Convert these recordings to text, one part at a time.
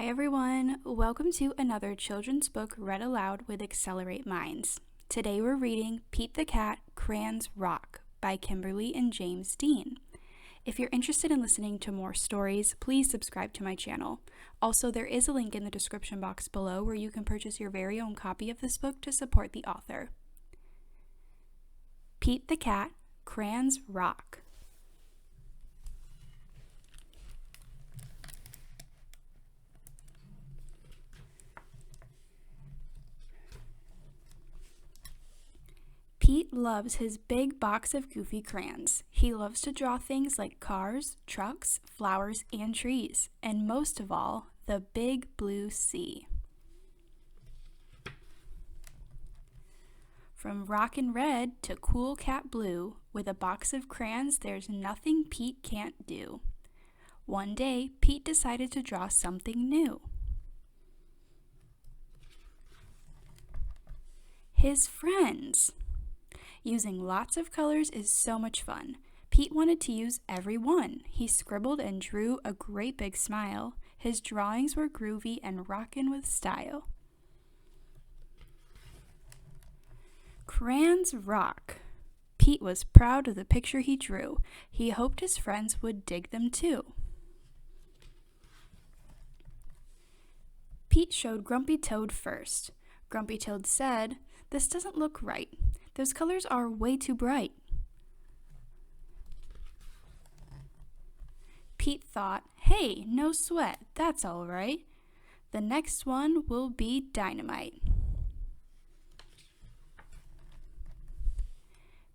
Hi everyone, welcome to another children's book read aloud with Accelerate Minds. Today we're reading Pete the Cat, Crayons Rock by Kimberly and James Dean. If you're interested in listening to more stories, please subscribe to my channel. Also, there is a link in the description box below where you can purchase your very own copy of this book to support the author. Pete the Cat, Crayons Rock. Pete loves his big box of goofy crayons. He loves to draw things like cars, trucks, flowers, and trees, and most of all, the big blue sea. From rockin' red to cool cat blue, with a box of crayons, there's nothing Pete can't do. One day, Pete decided to draw something new. His friends. Using lots of colors is so much fun. Pete wanted to use every one. He scribbled and drew a great big smile. His drawings were groovy and rockin' with style. Crayons rock. Pete was proud of the picture he drew. He hoped his friends would dig them too. Pete showed Grumpy Toad first. Grumpy Toad said, "This doesn't look right. Those colors are way too bright." Pete thought, "Hey, no sweat, that's all right. The next one will be dynamite."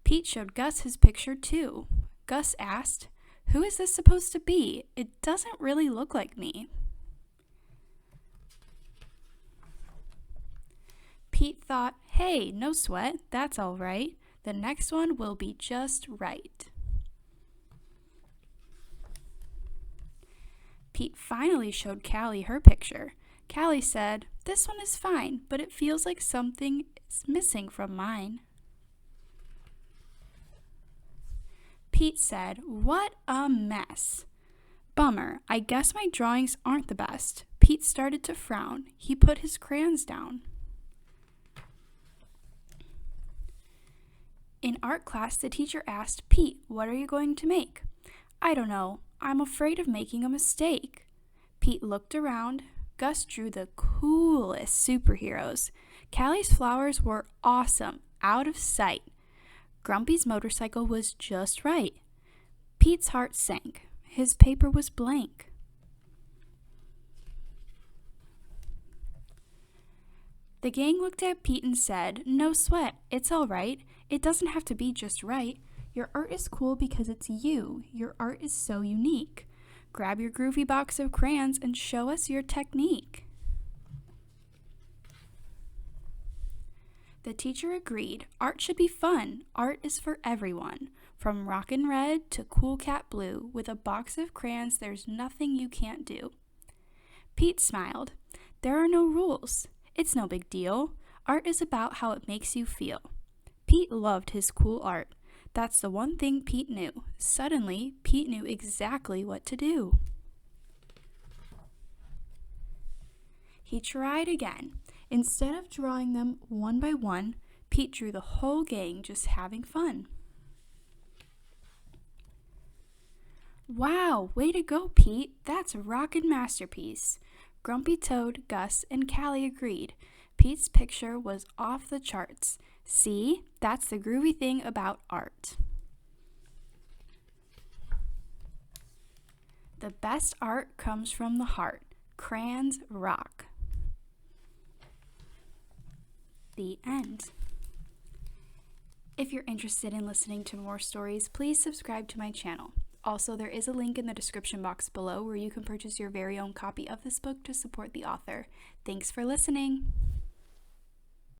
Pete showed Gus his picture too. Gus asked, "Who is this supposed to be? It doesn't really look like me." Pete thought, "Hey, no sweat, that's all right. The next one will be just right." Pete finally showed Callie her picture. Callie said, "This one is fine, but it feels like something is missing from mine." Pete said, "What a mess. Bummer, I guess my drawings aren't the best." Pete started to frown. He put his crayons down. In art class, the teacher asked Pete, "What are you going to make?" "I don't know. I'm afraid of making a mistake." Pete looked around. Gus drew the coolest superheroes. Callie's flowers were awesome, out of sight. Grumpy's motorcycle was just right. Pete's heart sank. His paper was blank. The gang looked at Pete and said, "No sweat, it's all right. It doesn't have to be just right. Your art is cool because it's you. Your art is so unique. Grab your groovy box of crayons and show us your technique." The teacher agreed. Art should be fun. Art is for everyone. From rockin' red to cool cat blue, with a box of crayons, there's nothing you can't do. Pete smiled. "There are no rules. It's no big deal. Art is about how it makes you feel." Pete loved his cool art. That's the one thing Pete knew. Suddenly, Pete knew exactly what to do. He tried again. Instead of drawing them one by one, Pete drew the whole gang just having fun. "Wow, way to go, Pete. That's a rockin' masterpiece." Grumpy Toad, Gus, and Callie agreed. Pete's picture was off the charts. See, that's the groovy thing about art. The best art comes from the heart. Crayons rock. The end. If you're interested in listening to more stories, please subscribe to my channel. Also, there is a link in the description box below where you can purchase your very own copy of this book to support the author. Thanks for listening.